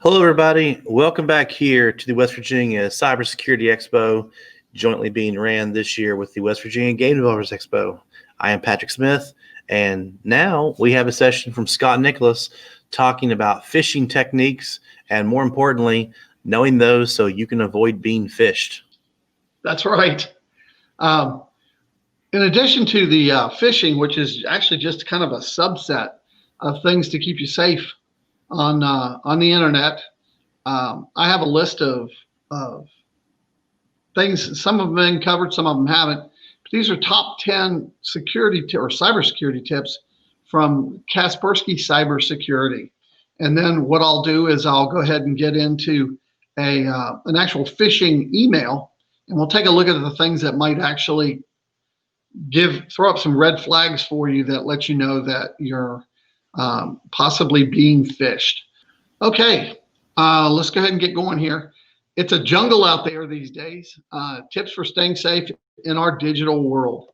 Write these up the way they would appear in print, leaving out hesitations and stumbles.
Hello, everybody. Welcome back here to the West Virginia Cybersecurity Expo, jointly being ran this year with the West Virginia Game Developers Expo. I am Patrick Smith, and now we have a session from Scott Nicholas talking about phishing techniques and, more importantly, knowing those so you can avoid being phished. That's right. In addition to the phishing, which is actually just kind of a subset of things to keep you safe on the internet, I have a list of things. Some of them have been covered, some of them haven't. But these are top 10 security or cybersecurity tips from Kaspersky Cybersecurity. And then what I'll do is I'll go ahead and get into an actual phishing email, and we'll take a look at the things that might actually throw up some red flags for you that let you know that you're possibly being phished. Okay, let's go ahead and get going here. It's a jungle out there these days. Tips for staying safe in our digital world.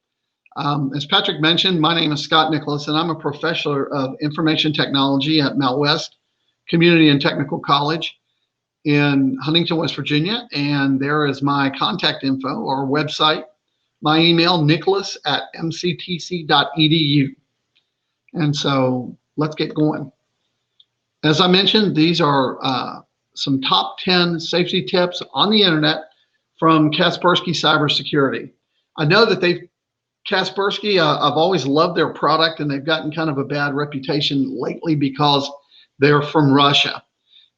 As Patrick mentioned, my name is Scott Nicholas, and I'm a professor of information technology at Mount West Community and Technical College in Huntington, West Virginia. And there is my contact info or website, my email, nicholas@mctc.edu. And so let's get going. As I mentioned, these are some top 10 safety tips on the internet from Kaspersky Cybersecurity. I know that Kaspersky, I've always loved their product, and they've gotten kind of a bad reputation lately because they're from Russia.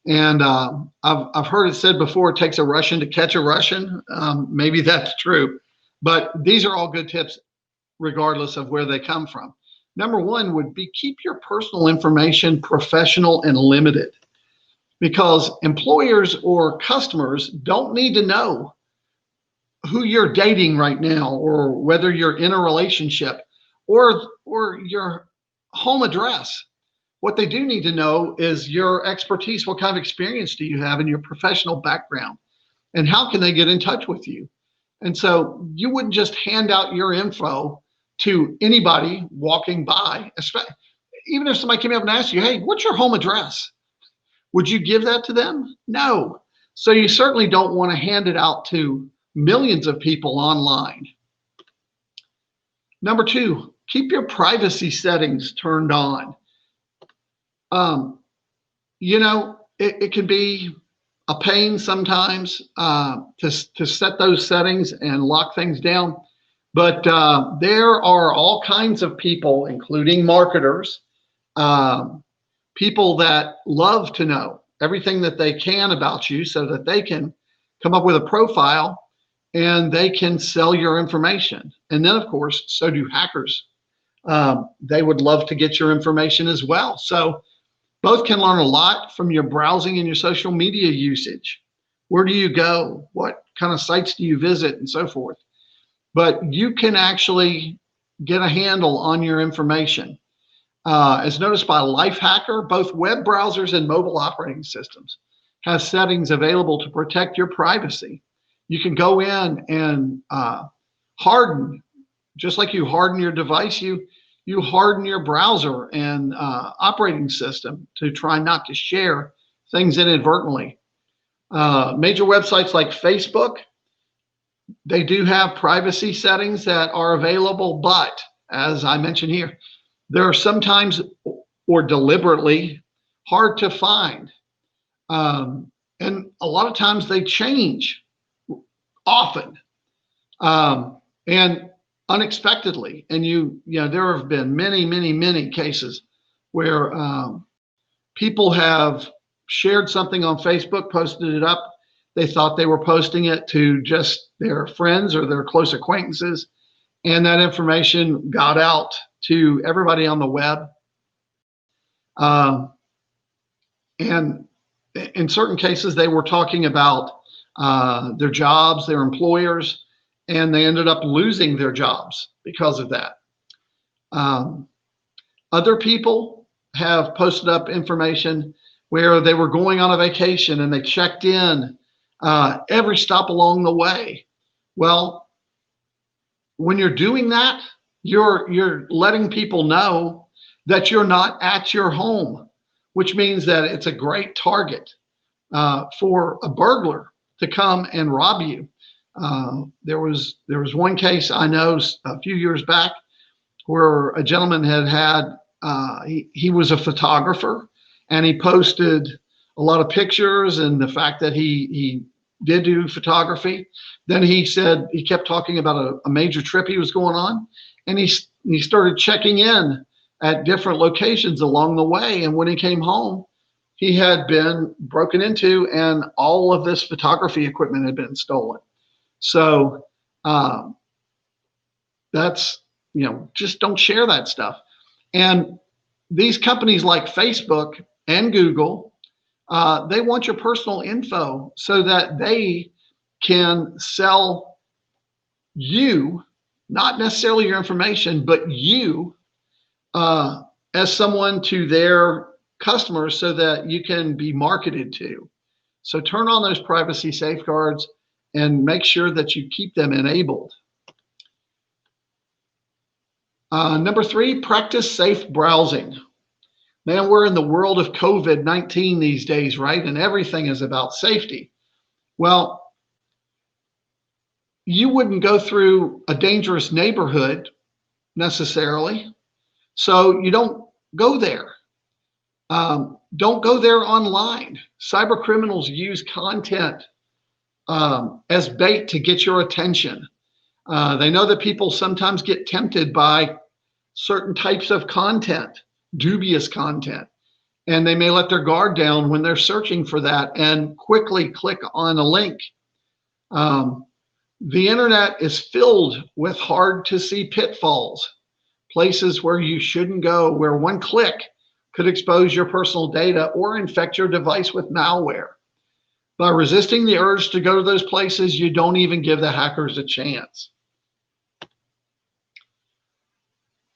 And I've heard it said before, it takes a Russian to catch a Russian. Maybe that's true, but these are all good tips regardless of where they come from. Number one would be keep your personal information professional and limited, because employers or customers don't need to know who you're dating right now, or whether you're in a relationship, or your home address. What they do need to know is your expertise. What kind of experience do you have in your professional background, and how can they get in touch with you? And so you wouldn't just hand out your info to anybody walking by, even if somebody came up and asked you, hey, what's your home address? Would you give that to them? No. So you certainly don't want to hand it out to millions of people online. Number two, keep your privacy settings turned on. It can be a pain sometimes to set those settings and lock things down. But there are all kinds of people, including marketers, people that love to know everything that they can about you so that they can come up with a profile and they can sell your information. And then, of course, so do hackers. They would love to get your information as well. So both can learn a lot from your browsing and your social media usage. Where do you go? What kind of sites do you visit, and so forth? But you can actually get a handle on your information. As noticed by Lifehacker, both web browsers and mobile operating systems have settings available to protect your privacy. You can go in and harden, just like you harden your device, you harden your browser and operating system to try not to share things inadvertently. Major websites like Facebook, they do have privacy settings that are available, but as I mentioned here, they're sometimes or deliberately hard to find. And a lot of times they change often and unexpectedly. And there have been many cases where people have shared something on Facebook, posted it up. They thought they were posting it to just their friends or their close acquaintances, and that information got out to everybody on the web. And in certain cases, they were talking about their jobs, their employers, and they ended up losing their jobs because of that. Other people have posted up information where they were going on a vacation and they checked in every stop along the way. Well, when you're doing that, you're letting people know that you're not at your home, which means that it's a great target for a burglar to come and rob you. There was one case I know a few years back where a gentleman he was a photographer, and he posted a lot of pictures and the fact that he did do photography. Then he said he kept talking about a major trip he was going on, and he started checking in at different locations along the way. And when he came home, he had been broken into, and all of this photography equipment had been stolen. So that's, just don't share that stuff. And these companies like Facebook and Google, they want your personal info so that they can sell you, not necessarily your information, but you as someone to their customers so that you can be marketed to. So turn on those privacy safeguards and make sure that you keep them enabled. Number 3, practice safe browsing. Man, we're in the world of COVID-19 these days, right? And everything is about safety. Well, you wouldn't go through a dangerous neighborhood necessarily, so you don't go there. Don't go there online. Cyber criminals use content as bait to get your attention. They know that people sometimes get tempted by certain types of content, dubious content, and they may let their guard down when they're searching for that and quickly click on a link. The internet is filled with hard to see pitfalls, places where you shouldn't go, where one click could expose your personal data or infect your device with malware. By resisting the urge to go to those places, you don't even give the hackers a chance.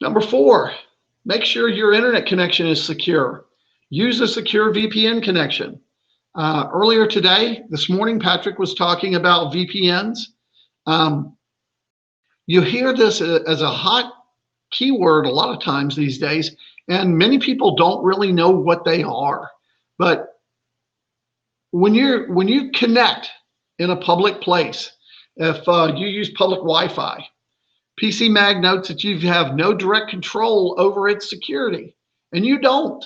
Number 4, make sure your internet connection is secure. Use a secure VPN connection. Earlier today, this morning, Patrick was talking about VPNs. You hear this as a hot keyword a lot of times these days, and many people don't really know what they are. But when you connect in a public place, if you use public Wi-Fi, PCMag notes that you have no direct control over its security, and you don't.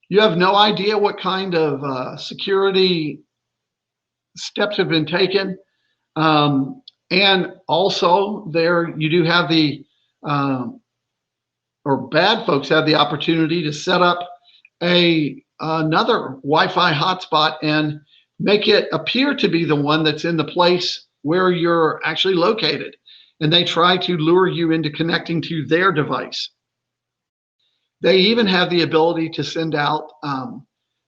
You have no idea what kind of security steps have been taken. And also there you do have the, or bad folks have the opportunity to set up another Wi-Fi hotspot and make it appear to be the one that's in the place where you're actually located. And they try to lure you into connecting to their device. They even have the ability to send out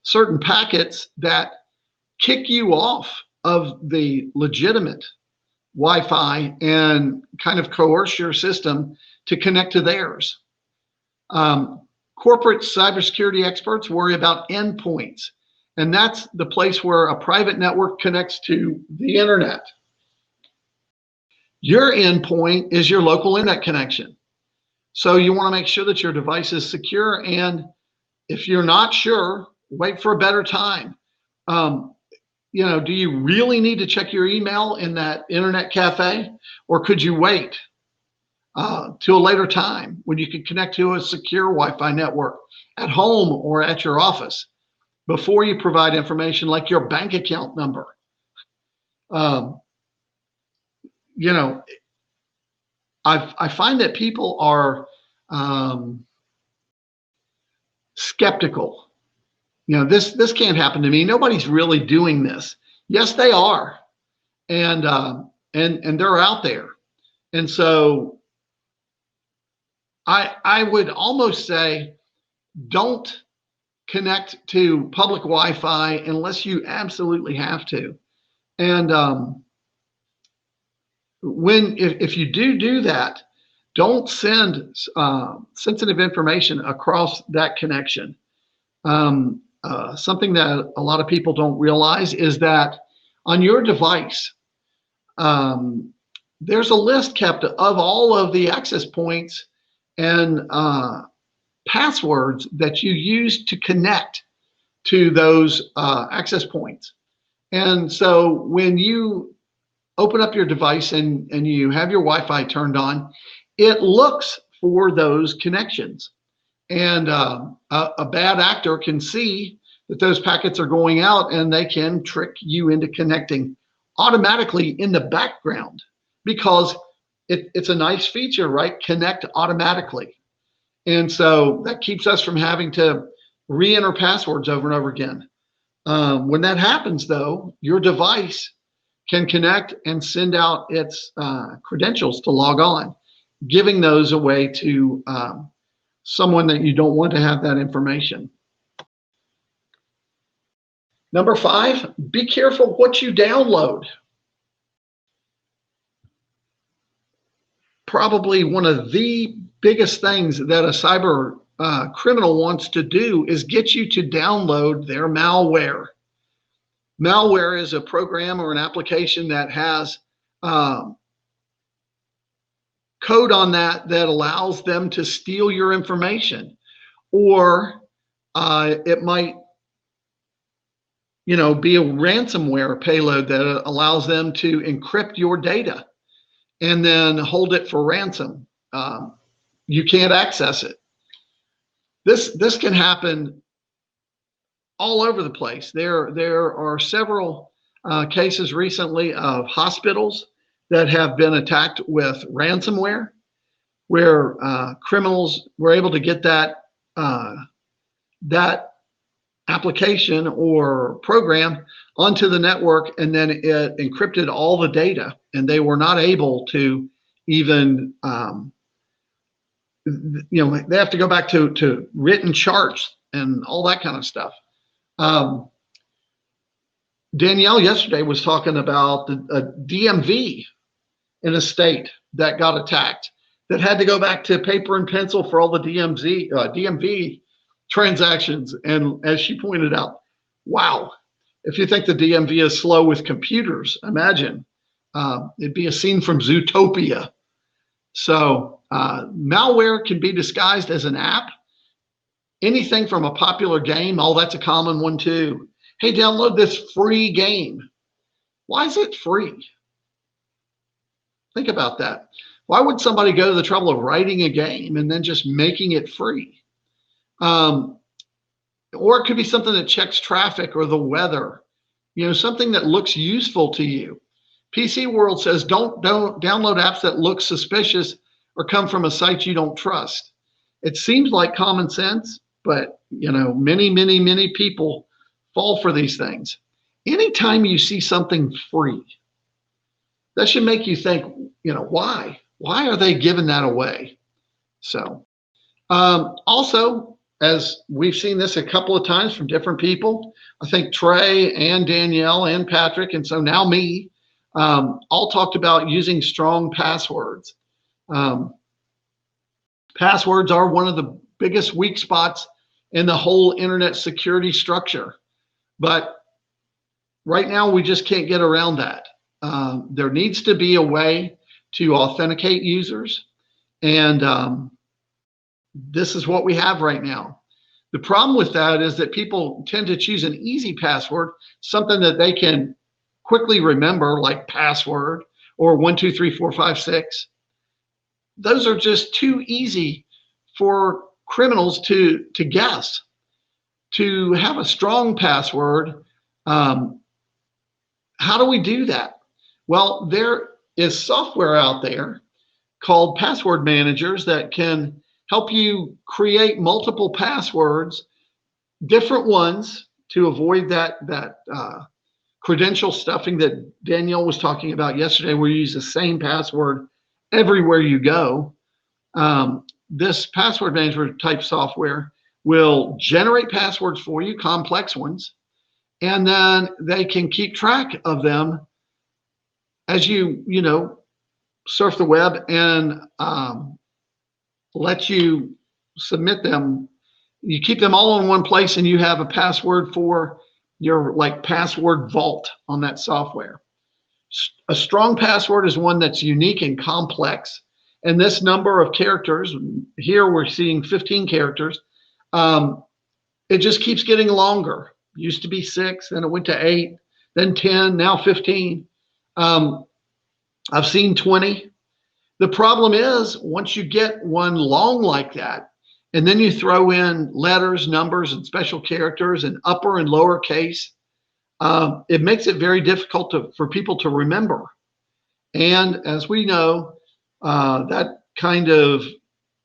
certain packets that kick you off of the legitimate Wi-Fi and kind of coerce your system to connect to theirs. Corporate cybersecurity experts worry about endpoints, and that's the place where a private network connects to the internet. Your endpoint is your local internet connection. So you want to make sure that your device is secure, and if you're not sure, wait for a better time. Do you really need to check your email in that internet cafe, or could you wait to a later time when you can connect to a secure Wi-Fi network at home or at your office before you provide information like your bank account number? I find that people are skeptical. This can't happen to me. Nobody's really doing this. Yes, they are, and they're out there. And so I would almost say, don't connect to public Wi-Fi unless you absolutely have to. And if you do that, don't send sensitive information across that connection. Something that a lot of people don't realize is that on your device, there's a list kept of all of the access points and passwords that you use to connect to those access points. And so when you open up your device and you have your Wi-Fi turned on, it looks for those connections. And a bad actor can see that those packets are going out, and they can trick you into connecting automatically in the background, because it's a nice feature, right? Connect automatically. And so that keeps us from having to re-enter passwords over and over again. When that happens, though, your device can connect and send out its credentials to log on, giving those away to someone that you don't want to have that information. Number 5, be careful what you download. Probably one of the biggest things that a cyber criminal wants to do is get you to download their malware. Malware is a program or an application that has code on that allows them to steal your information, or it might, be a ransomware payload that allows them to encrypt your data and then hold it for ransom. You can't access it. This can happen all over the place. There are several cases recently of hospitals that have been attacked with ransomware, where criminals were able to get that application or program onto the network, and then it encrypted all the data, and they were not able to even they have to go back to written charts and all that kind of stuff. Danielle yesterday was talking about a DMV in a state that got attacked, that had to go back to paper and pencil for all the DMV transactions. And as she pointed out, wow, if you think the DMV is slow with computers, imagine. It'd be a scene from Zootopia. So malware can be disguised as an app. Anything from a popular game, that's a common one too. Hey, download this free game. Why is it free? Think about that. Why would somebody go to the trouble of writing a game and then just making it free? Or it could be something that checks traffic or the weather, something that looks useful to you. PC World says don't download apps that look suspicious or come from a site you don't trust. It seems like common sense, but many people fall for these things. Anytime you see something free, that should make you think, why are they giving that away? So also, as we've seen this a couple of times from different people, I think Trey and Danielle and Patrick, and so now me, all talked about using strong passwords. Passwords are one of the biggest weak spots in the whole internet security structure. But right now, we just can't get around that. There needs to be a way to authenticate users. And this is what we have right now. The problem with that is that people tend to choose an easy password, something that they can quickly remember, like password or 1, 2, 3, 4, 5, 6. Those are just too easy for criminals to guess. To have a strong password, how do we do that? Well, there is software out there called password managers that can help you create multiple passwords, different ones, to avoid that credential stuffing that Danielle was talking about yesterday, where you use the same password everywhere you go. This password manager type software will generate passwords for you, complex ones, and then they can keep track of them as you surf the web and let you submit them. You keep them all in one place, and you have a password for your password vault on that software. A strong password is one that's unique and complex. And this number of characters, here we're seeing 15 characters, it just keeps getting longer. used to be 6, then it went to 8, then 10, now 15. I've seen 20. The problem is once you get one long like that, and then you throw in letters, numbers, and special characters and upper and lower case, it makes it very difficult for people to remember. And as we know, that kind of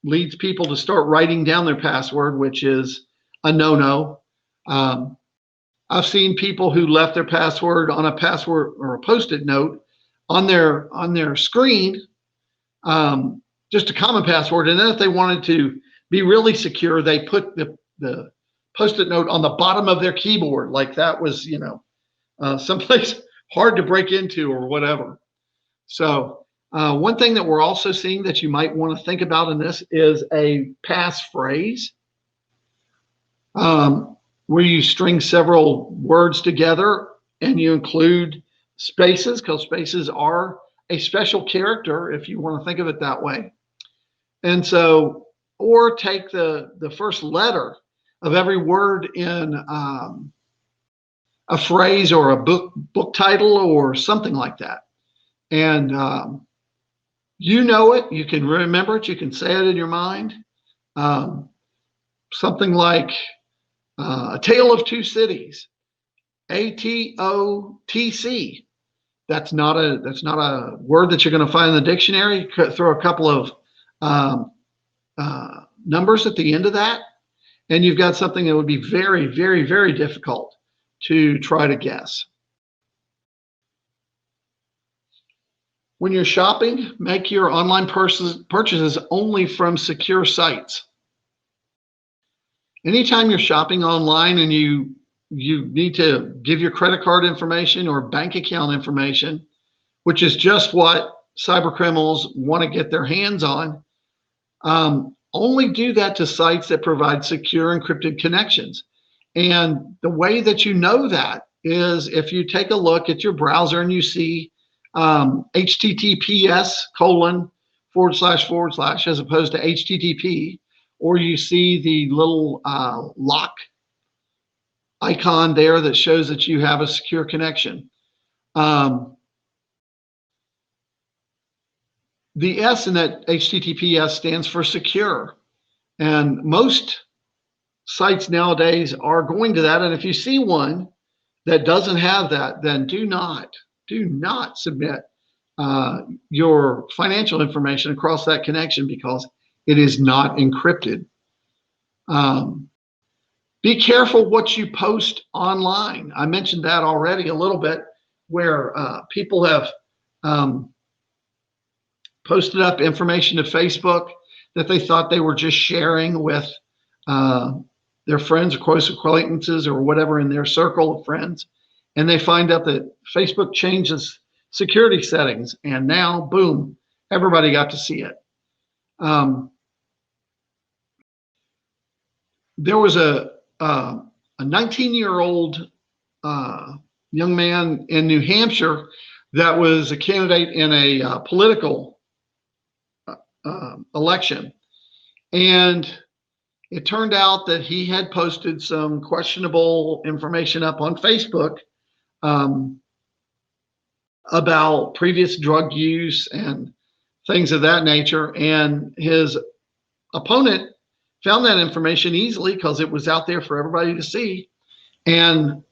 leads people to start writing down their password, which is a no-no. I've seen people who left their password on a password or a Post-it note on their screen, just a common password. And then if they wanted to be really secure, they put the Post-it note on the bottom of their keyboard, like that was, someplace hard to break into or whatever. So one thing that we're also seeing that you might want to think about in this is a passphrase, where you string several words together and you include spaces, because spaces are a special character if you want to think of it that way. And so, or take the first letter of every word in a phrase or a book title or something like that. And you know it, you can remember it, you can say it in your mind. Something like A Tale of Two Cities, ATOTC. That's not a word that you're going to find in the dictionary. Throw a couple of numbers at the end of that, and you've got something that would be very, very, very difficult to try to guess. When you're shopping, make your online purchases only from secure sites. Anytime you're shopping online and you need to give your credit card information or bank account information, which is just what cyber criminals want to get their hands on, only do that to sites that provide secure encrypted connections. And the way that you know that is if you take a look at your browser and you see HTTPS:// as opposed to HTTP, or you see the little lock icon there that shows that you have a secure connection. The S in that HTTPS stands for secure. And most sites nowadays are going to that. And if you see one that doesn't have that, then do not submit your financial information across that connection because it is not encrypted. Be careful what you post online. I mentioned that already a little bit, where people have posted up information to Facebook that they thought they were just sharing with their friends or close acquaintances or whatever in their circle of friends. And they find out that Facebook changes security settings, and now, boom, everybody got to see it. There was a 19-year-old young man in New Hampshire that was a candidate in a political election. And it turned out that he had posted some questionable information up on Facebook about previous drug use and things of that nature. And his opponent found that information easily because it was out there for everybody to see. And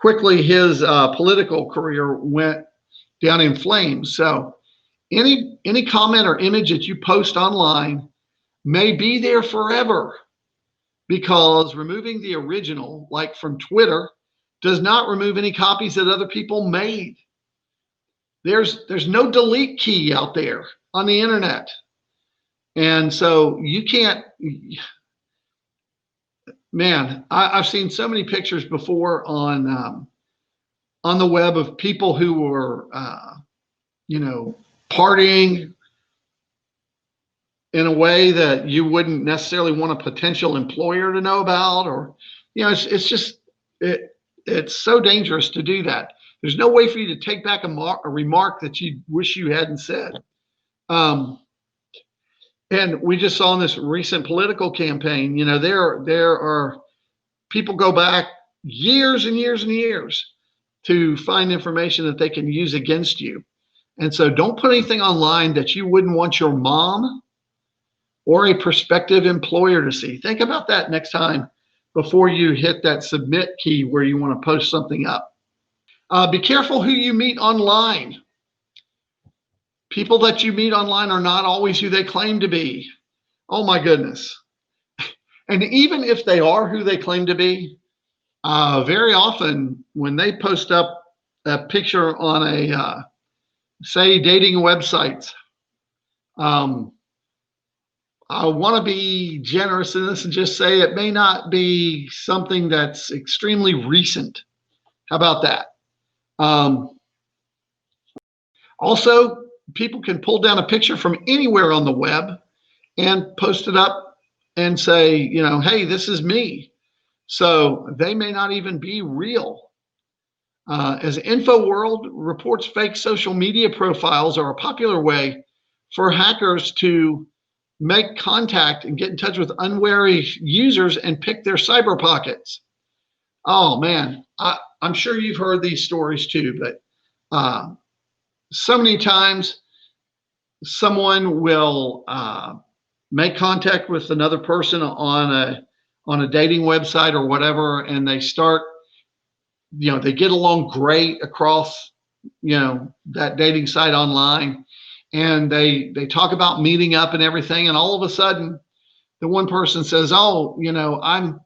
quickly his political career went down in flames. So any comment or image that you post online may be there forever, because removing the original, like from Twitter, does not remove any copies that other people made. There's no delete key out there on the internet. And so you can't, man, I've seen so many pictures before on the web of people who were, partying in a way that you wouldn't necessarily want a potential employer to know about, or, it's just, it's so dangerous to do that. There's no way for you to take back a remark that you wish you hadn't said. And we just saw in this recent political campaign, there are people go back years and years and years to find information that they can use against you. And so don't put anything online that you wouldn't want your mom or a prospective employer to see. Think about that next time before you hit that submit key where you want to post something up. Be careful who you meet online. People that you meet online are not always who they claim to be. Oh my goodness. And even if they are who they claim to be, very often when they post up a picture on a, say, dating websites, I want to be generous in this and just say it may not be something that's extremely recent. How about that? Also, people can pull down a picture from anywhere on the web and post it up and say, you know, hey, this is me. So they may not even be real. As InfoWorld reports, fake social media profiles are a popular way for hackers to make contact and get in touch with unwary users and pick their cyber pockets. Oh man, I'm sure you've heard these stories too, but so many times someone will make contact with another person on a dating website or whatever, and they start, you know, they get along great across, you know, that dating site online, and they talk about meeting up and everything, and all of a sudden the one person says, oh, you know, I'm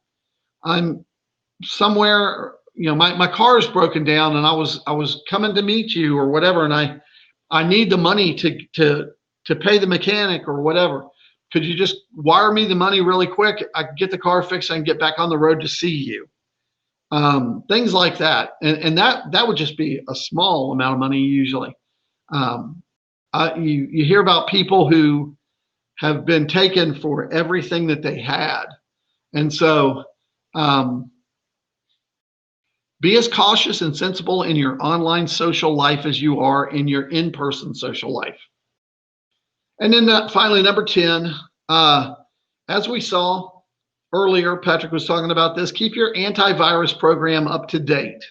somewhere, you know, my car is broken down and I was coming to meet you or whatever, and I need the money to pay the mechanic or whatever. Could you just wire me the money really quick? I can get the car fixed. I can get back on the road to see you. Things like that. And that would just be a small amount of money usually. You hear about people who have been taken for everything that they had. And so be as cautious and sensible in your online social life as you are in your in-person social life. And then finally, number 10, as we saw earlier, Patrick was talking about this, keep your antivirus program up to date.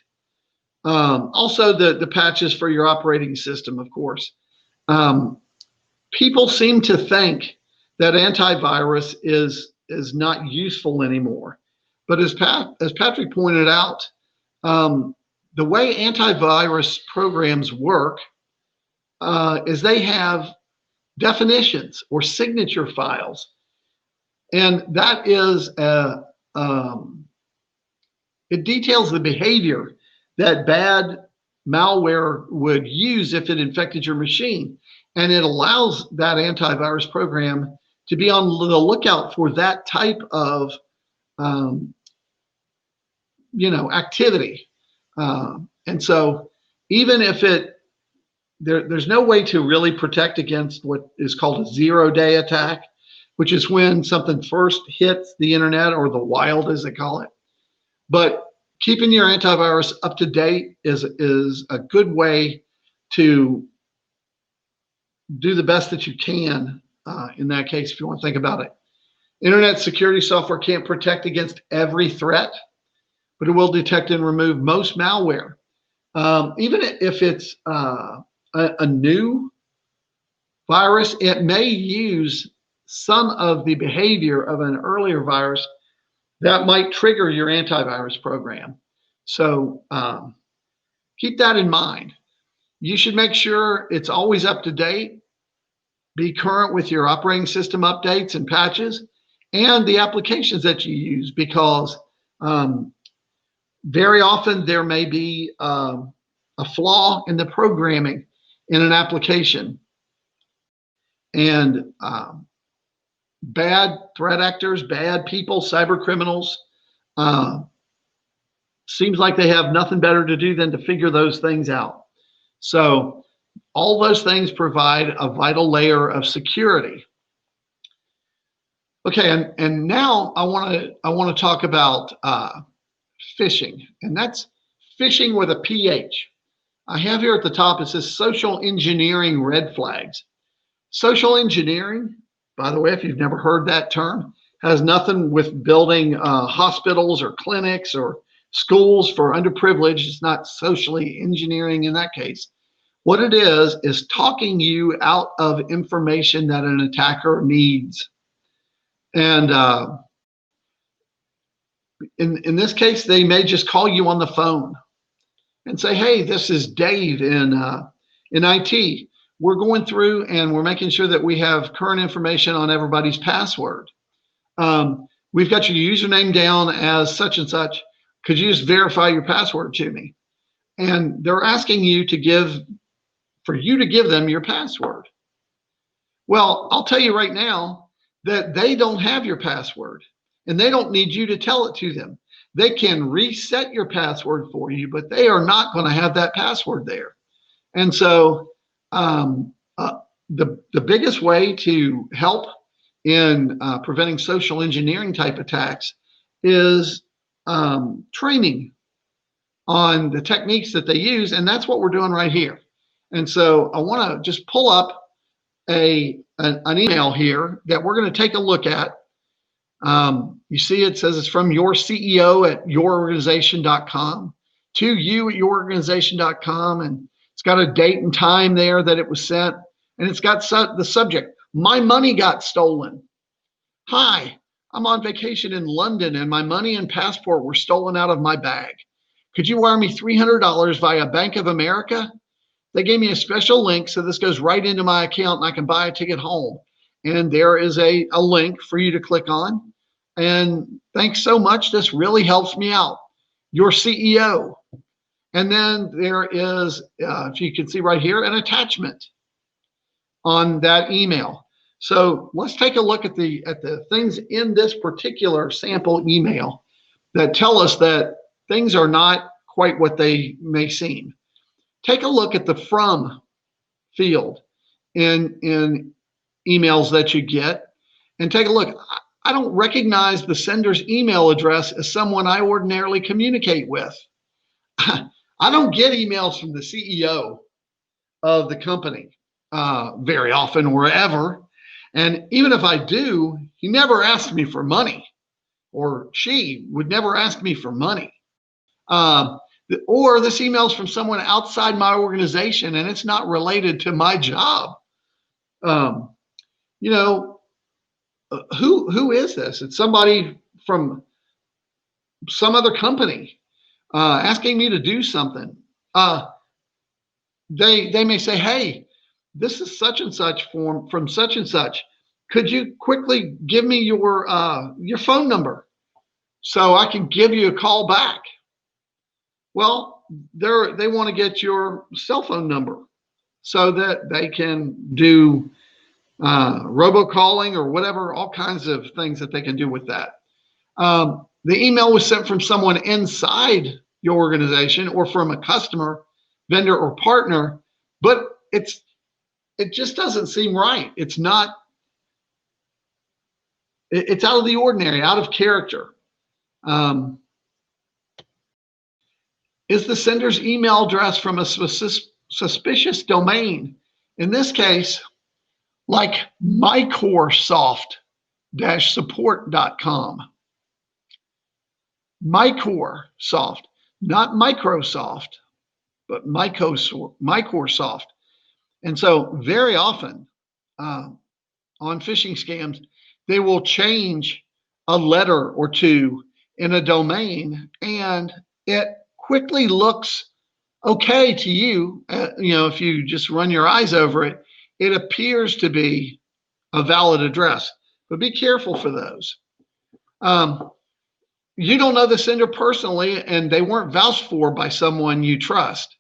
Also the patches for your operating system, of course. People seem to think that antivirus is not useful anymore. But as Patrick pointed out, the way antivirus programs work is they have definitions or signature files. And that is, it details the behavior that bad malware would use if it infected your machine. And it allows that antivirus program to be on the lookout for that type of, you know, activity. And so even if there's no way to really protect against what is called a zero-day attack, which is when something first hits the internet, or the wild as they call it. But keeping your antivirus up to date is a good way to do the best that you can in that case, if you want to think about it. Internet security software can't protect against every threat, but it will detect and remove most malware. Even if it's a new virus, it may use some of the behavior of an earlier virus that might trigger your antivirus program. So keep that in mind. You should make sure it's always up to date, be current with your operating system updates and patches, and the applications that you use, because very often there may be a flaw in the programming in an application. And bad threat actors, bad people, cyber criminals, seems like they have nothing better to do than to figure those things out. So all those things provide a vital layer of security. Okay, and now I want to talk about phishing, and that's phishing with a PH. I have here at the top, it says social engineering red flags. Social engineering, by the way, if you've never heard that term, has nothing with building hospitals or clinics or schools for underprivileged. It's not socially engineering in that case. What it is talking you out of information that an attacker needs. And in this case, they may just call you on the phone and say, "Hey, this is Dave in IT. We're going through and we're making sure that we have current information on everybody's password. We've got your username down as such and such. Could you just verify your password to me?" And they're asking you for you to give them your password. Well, I'll tell you right now that they don't have your password and they don't need you to tell it to them. They can reset your password for you, but they are not going to have that password there. And so the biggest way to help in preventing social engineering type attacks is training on the techniques that they use, and that's what we're doing right here. And so I want to just pull up an email here that we're going to take a look at. You see it says it's from your CEO at yourorganization.com to you at yourorganization.com, and it's got a date and time there that it was sent, and it's got the subject, "My money got stolen. Hi, I'm on vacation in London and my money and passport were stolen out of my bag. Could you wire me $300 via Bank of America? They gave me a special link, so this goes right into my account and I can buy a ticket home." And there is a link for you to click on. And thanks so much. This really helps me out. Your CEO. And then there is, if you can see right here, an attachment on that email. So let's take a look at the things in this particular sample email that tell us that things are not quite what they may seem. Take a look at the from field in emails that you get and take a look. I don't recognize the sender's email address as someone I ordinarily communicate with. I don't get emails from the CEO of the company very often or ever. And even if I do, he never asked me for money, or she would never ask me for money. Or this email is from someone outside my organization and it's not related to my job. You know, who is this? It's somebody from some other company asking me to do something. They may say, "Hey, this is such and such form from such and such. Could you quickly give me your phone number so I can give you a call back?" Well, they want to get your cell phone number so that they can do robocalling or whatever, all kinds of things that they can do with that. The email was sent from someone inside your organization or from a customer, vendor, or partner, but it just doesn't seem right. It's out of the ordinary, out of character. Is the sender's email address from a suspicious domain? In this case, like mycoresoft-support.com. Mycoresoft, not Microsoft, but Mycoresoft. And so very often on phishing scams, they will change a letter or two in a domain, and it quickly looks okay to you. If you just run your eyes over it, it appears to be a valid address, but be careful for those. You don't know the sender personally, and they weren't vouched for by someone you trust.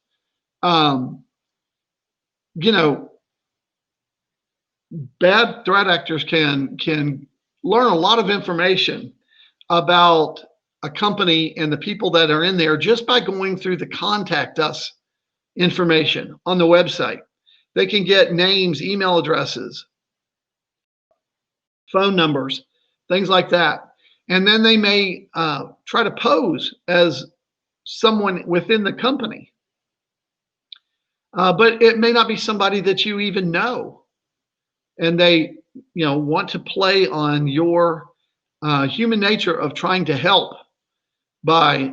Bad threat actors can learn a lot of information about a company and the people that are in there just by going through the contact us information on the website. They can get names, email addresses, phone numbers, things like that. And then they may try to pose as someone within the company. But it may not be somebody that you even know. And they want to play on your human nature of trying to help by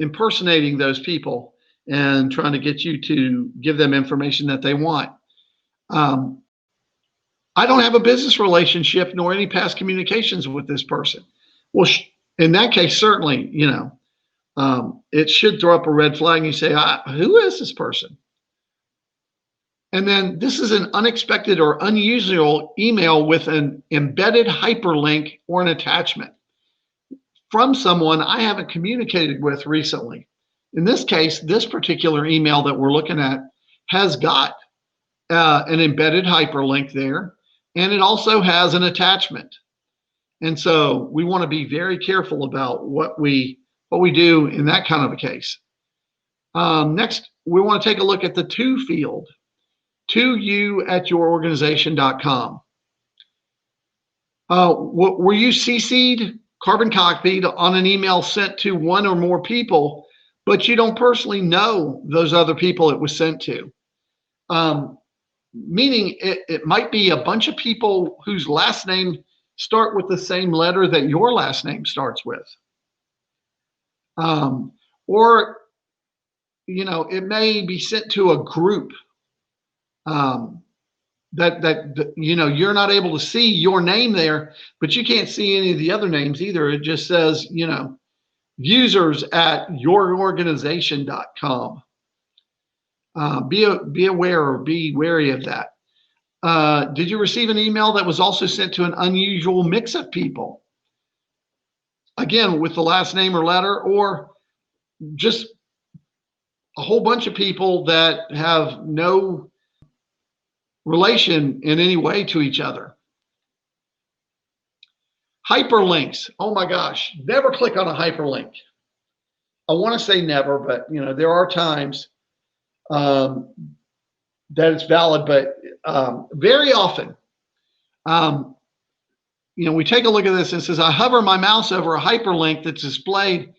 impersonating those people and trying to get you to give them information that they want. I don't have a business relationship nor any past communications with this person. Well, in that case, certainly, it should throw up a red flag and you say, who is this person? And then this is an unexpected or unusual email with an embedded hyperlink or an attachment from someone I haven't communicated with recently. In this case, this particular email that we're looking at has got an embedded hyperlink there, and it also has an attachment. And so we want to be very careful about what we do in that kind of a case. Next, we want to take a look at the to field, to@yourorganization.com. Were you CC'd Carbon Cockpit on an email sent to one or more people, but you don't personally know those other people it was sent to? Meaning it might be a bunch of people whose last name start with the same letter that your last name starts with. Or, it may be sent to a group that you're not able to see your name there, but you can't see any of the other names either. It just says, users@yourorganization.com. Be aware or be wary of that. Did you receive an email that was also sent to an unusual mix of people? Again, with the last name or letter, or just a whole bunch of people that have no relation in any way to each other. Hyperlinks. Oh my gosh, never click on a hyperlink. I want to say never, but there are times that it's valid, but very often, we take a look at this and it says, I hover my mouse over a hyperlink that's displayed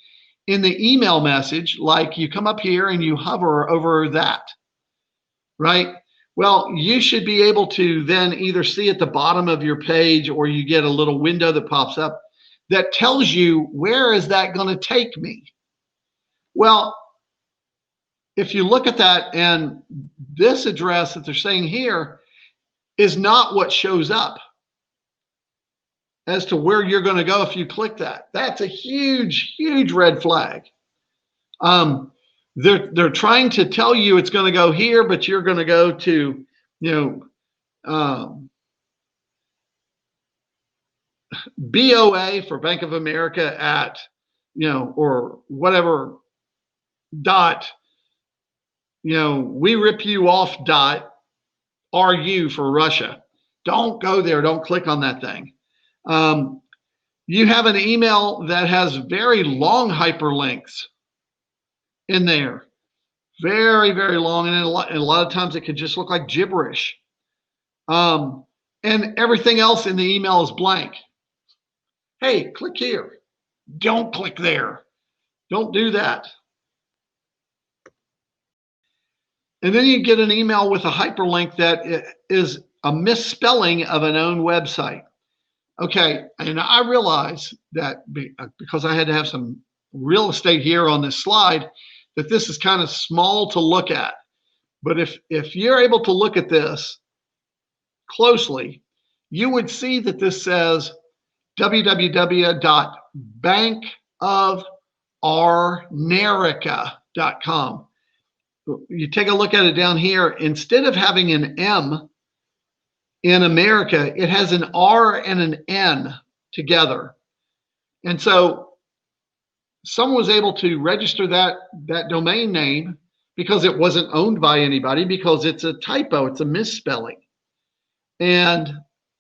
in the email message, like you come up here and you hover over that, right? Well, you should be able to then either see at the bottom of your page, or you get a little window that pops up that tells you, where is that going to take me? Well, if you look at that, and this address that they're saying here is not what shows up as to where you're going to go if you click that. That's a huge, huge red flag. They're trying to tell you it's going to go here, but you're going to go to, BOA for Bank of America at, or whatever dot, we rip you off dot RU for Russia. Don't go there. Don't click on that thing. You have an email that has very long hyperlinks in there, very, very long, and a lot of times it could just look like gibberish. And everything else in the email is blank. Hey, click here. Don't click there. Don't do that. And then you get an email with a hyperlink that is a misspelling of a known website. Okay, and I realize that because I had to have some real estate here on this slide, that this is kind of small to look at. But if you're able to look at this closely, you would see that this says www.bankofarnerica.com. You take a look at it down here, instead of having an M in America, it has an R and an N together. And so someone was able to register that domain name because it wasn't owned by anybody, because it's a typo, it's a misspelling. And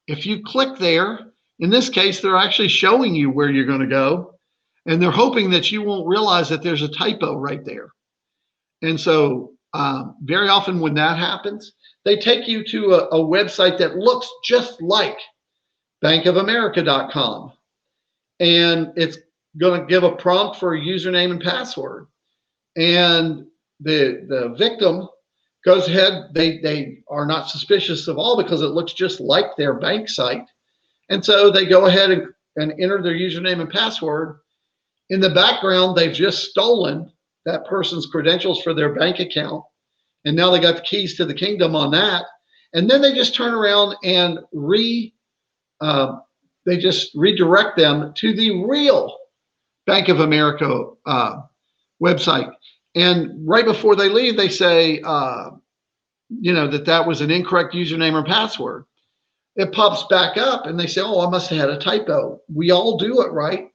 if you click there, in this case, they're actually showing you where you're going to go, and they're hoping that you won't realize that there's a typo right there. And so very often when that happens, they take you to a website that looks just like bankofamerica.com. And it's going to give a prompt for a username and password. And the victim goes ahead, they are not suspicious of all because it looks just like their bank site. And so they go ahead and enter their username and password. In the background, they've just stolen that person's credentials for their bank account, and now they got the keys to the kingdom on that. And then they just turn around and they just redirect them to the real Bank of America website. And right before they leave, they say, that was an incorrect username or password. It pops back up and they say, oh, I must have had a typo. We all do it, right?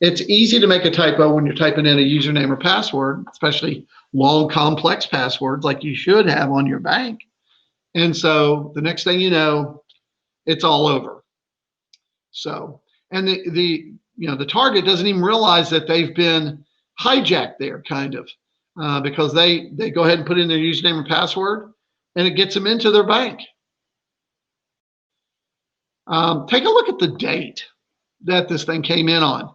It's easy to make a typo when you're typing in a username or password, especially long, complex passwords like you should have on your bank. And so the next thing you know, it's all over. So, and the target doesn't even realize that they've been hijacked there, kind of, because they go ahead and put in their username and password, and it gets them into their bank. Take a look at the date that this thing came in on.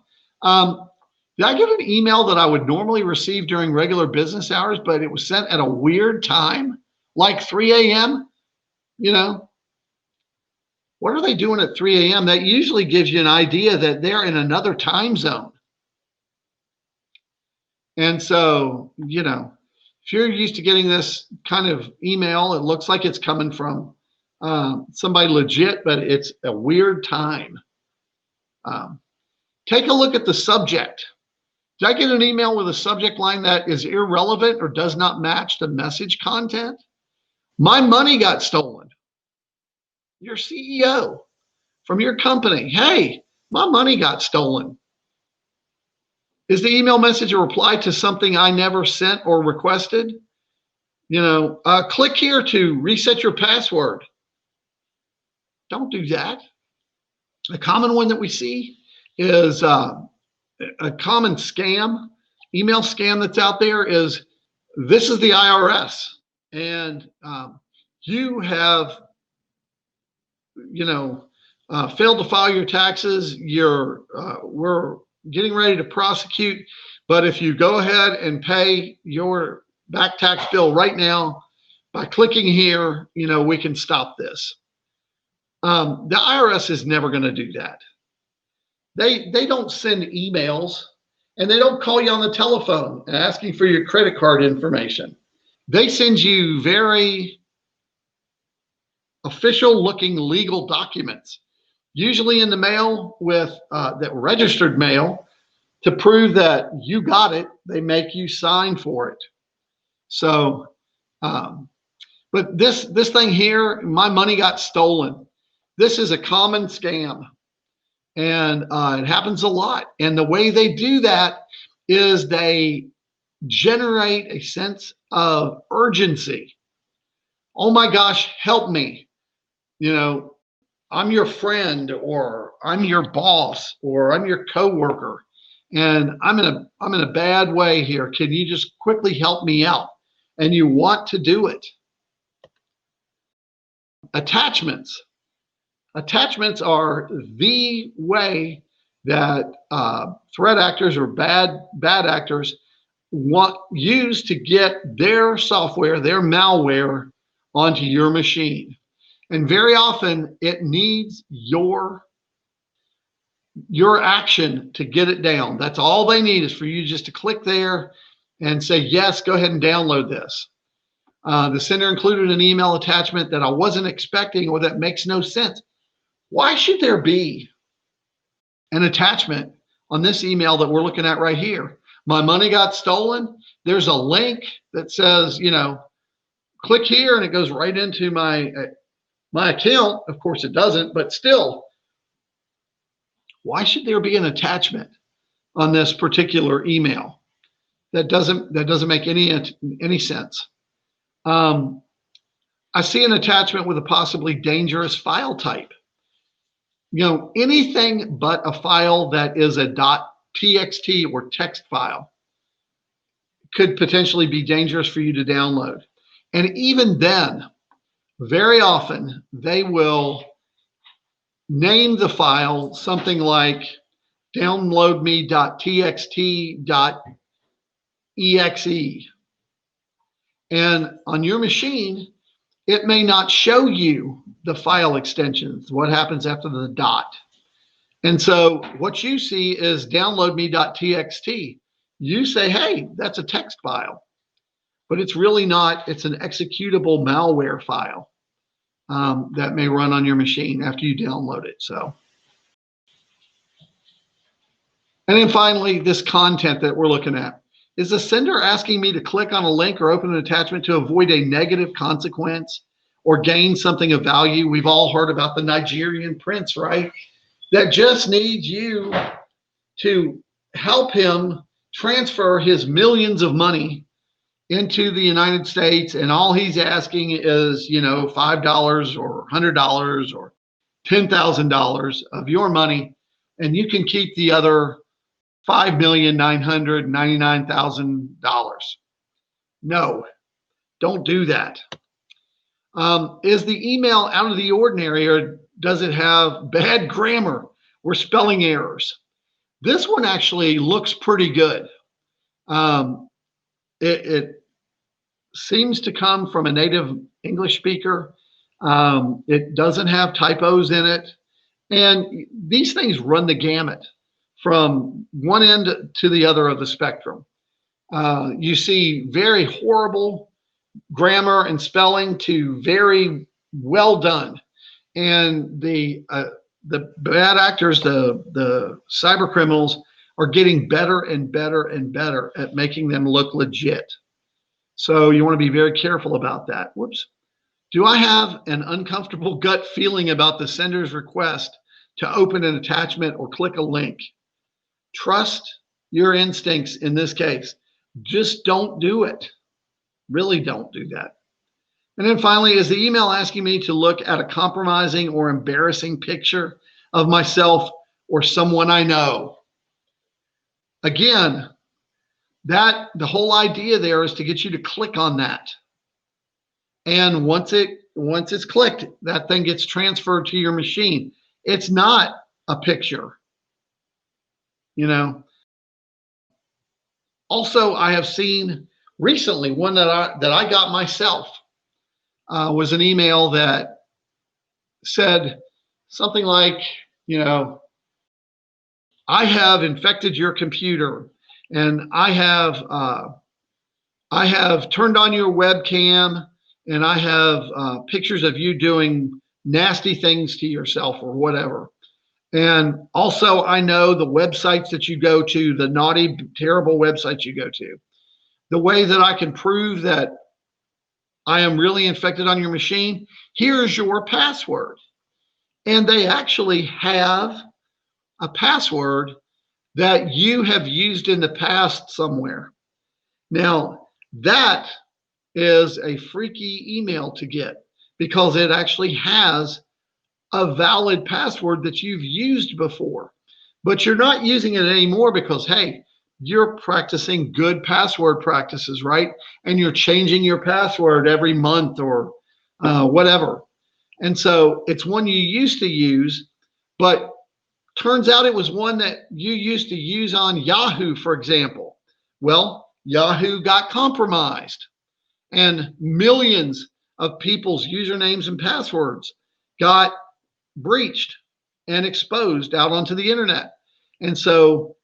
Did I get an email that I would normally receive during regular business hours, but it was sent at a weird time, like 3 a.m.? What are they doing at 3 a.m.? That usually gives you an idea that they're in another time zone. And so, if you're used to getting this kind of email, it looks like it's coming from somebody legit, but it's a weird time. Take a look at the subject. Did I get an email with a subject line that is irrelevant or does not match the message content? My money got stolen. Your CEO from your company, hey, my money got stolen. Is the email message a reply to something I never sent or requested? Click here to reset your password. Don't do that. A common one that we see is a common scam, email scam that's out there is, this is the IRS, and you have failed to file your taxes. We're getting ready to prosecute, but if you go ahead and pay your back tax bill right now by clicking here, we can stop this. The IRS is never going to do that. They don't send emails, and they don't call you on the telephone asking for your credit card information. They send you very official looking legal documents, usually in the mail with that registered mail, to prove that you got it. They make you sign for it. So, but this thing here, my money got stolen. This is a common scam, and it happens a lot. And the way they do that is they generate a sense of urgency. Oh my gosh, help me. I'm your friend, or I'm your boss, or I'm your coworker, and I'm in a bad way here. Can you just quickly help me out? And you want to do it. Attachments. Attachments are the way that threat actors or bad actors use to get their software, their malware, onto your machine. And very often it needs your action to get it down. That's all they need, is for you just to click there and say, yes, go ahead and download this. The sender included an email attachment that I wasn't expecting, or that makes no sense. Why should there be an attachment on this email that we're looking at right here? My money got stolen. There's a link that says, click here, and it goes right into my account. Of course it doesn't, but still, why should there be an attachment on this particular email? That doesn't make any sense. I see an attachment with a possibly dangerous file type. Anything but a file that is a .txt or text file could potentially be dangerous for you to download. And even then, very often they will name the file something like downloadme.txt.exe. And on your machine, it may not show you the file extensions, what happens after the dot. And so what you see is downloadme.txt. You say, hey, that's a text file, but it's really not. It's an executable malware file that may run on your machine after you download it. So, and then finally, this content that we're looking at. Is the sender asking me to click on a link or open an attachment to avoid a negative consequence or gain something of value? We've all heard about the Nigerian prince, right? That just needs you to help him transfer his millions of money into the United States, and all he's asking is, $5 or $100 or $10,000 of your money, and you can keep the other $5,999,000. No, don't do that. Is the email out of the ordinary, or does it have bad grammar or spelling errors? This one actually looks pretty good. It seems to come from a native English speaker. It doesn't have typos in it. And these things run the gamut from one end to the other of the spectrum. You see very horrible grammar and spelling to very well done. And the bad actors, the cyber criminals, are getting better and better and better at making them look legit. So you want to be very careful about that. Whoops. Do I have an uncomfortable gut feeling about the sender's request to open an attachment or click a link? Trust your instincts in this case. Just don't do it. Really don't do that. And then finally, is the email asking me to look at a compromising or embarrassing picture of myself or someone I know? Again, the whole idea there is to get you to click on that. And once it's clicked, that thing gets transferred to your machine. It's not a picture. Also, I have seen recently one that I got myself was an email that said something like, I have infected your computer, and I have turned on your webcam, and I have pictures of you doing nasty things to yourself or whatever. And also, I know the websites that you go to, the naughty, terrible websites you go to. The way that I can prove that I am really infected on your machine, here's your password. And they actually have a password that you have used in the past somewhere. Now, that is a freaky email to get because it actually has a valid password that you've used before, but you're not using it anymore because, hey, you're practicing good password practices, right? And you're changing your password every month or whatever. And so it's one you used to use, but turns out it was one that you used to use on Yahoo, for example. Well, Yahoo got compromised, and millions of people's usernames and passwords got breached and exposed out onto the internet. And so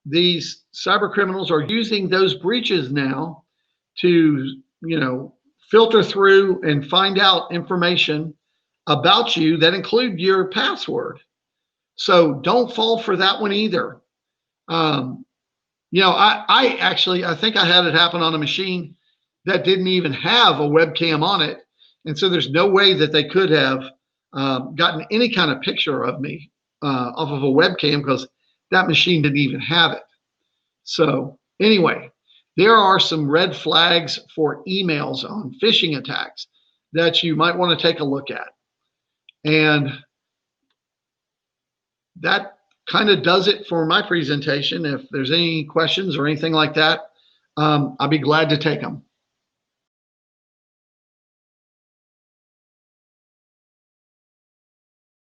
these cyber criminals are using those breaches now to, filter through and find out information about you that include your password. So don't fall for that one either. I think I had it happen on a machine that didn't even have a webcam on it. And so there's no way that they could have gotten any kind of picture of me off of a webcam because that machine didn't even have it. So anyway, there are some red flags for emails on phishing attacks that you might want to take a look at. And that kind of does it for my presentation. If there's any questions or anything like that, I'll be glad to take them.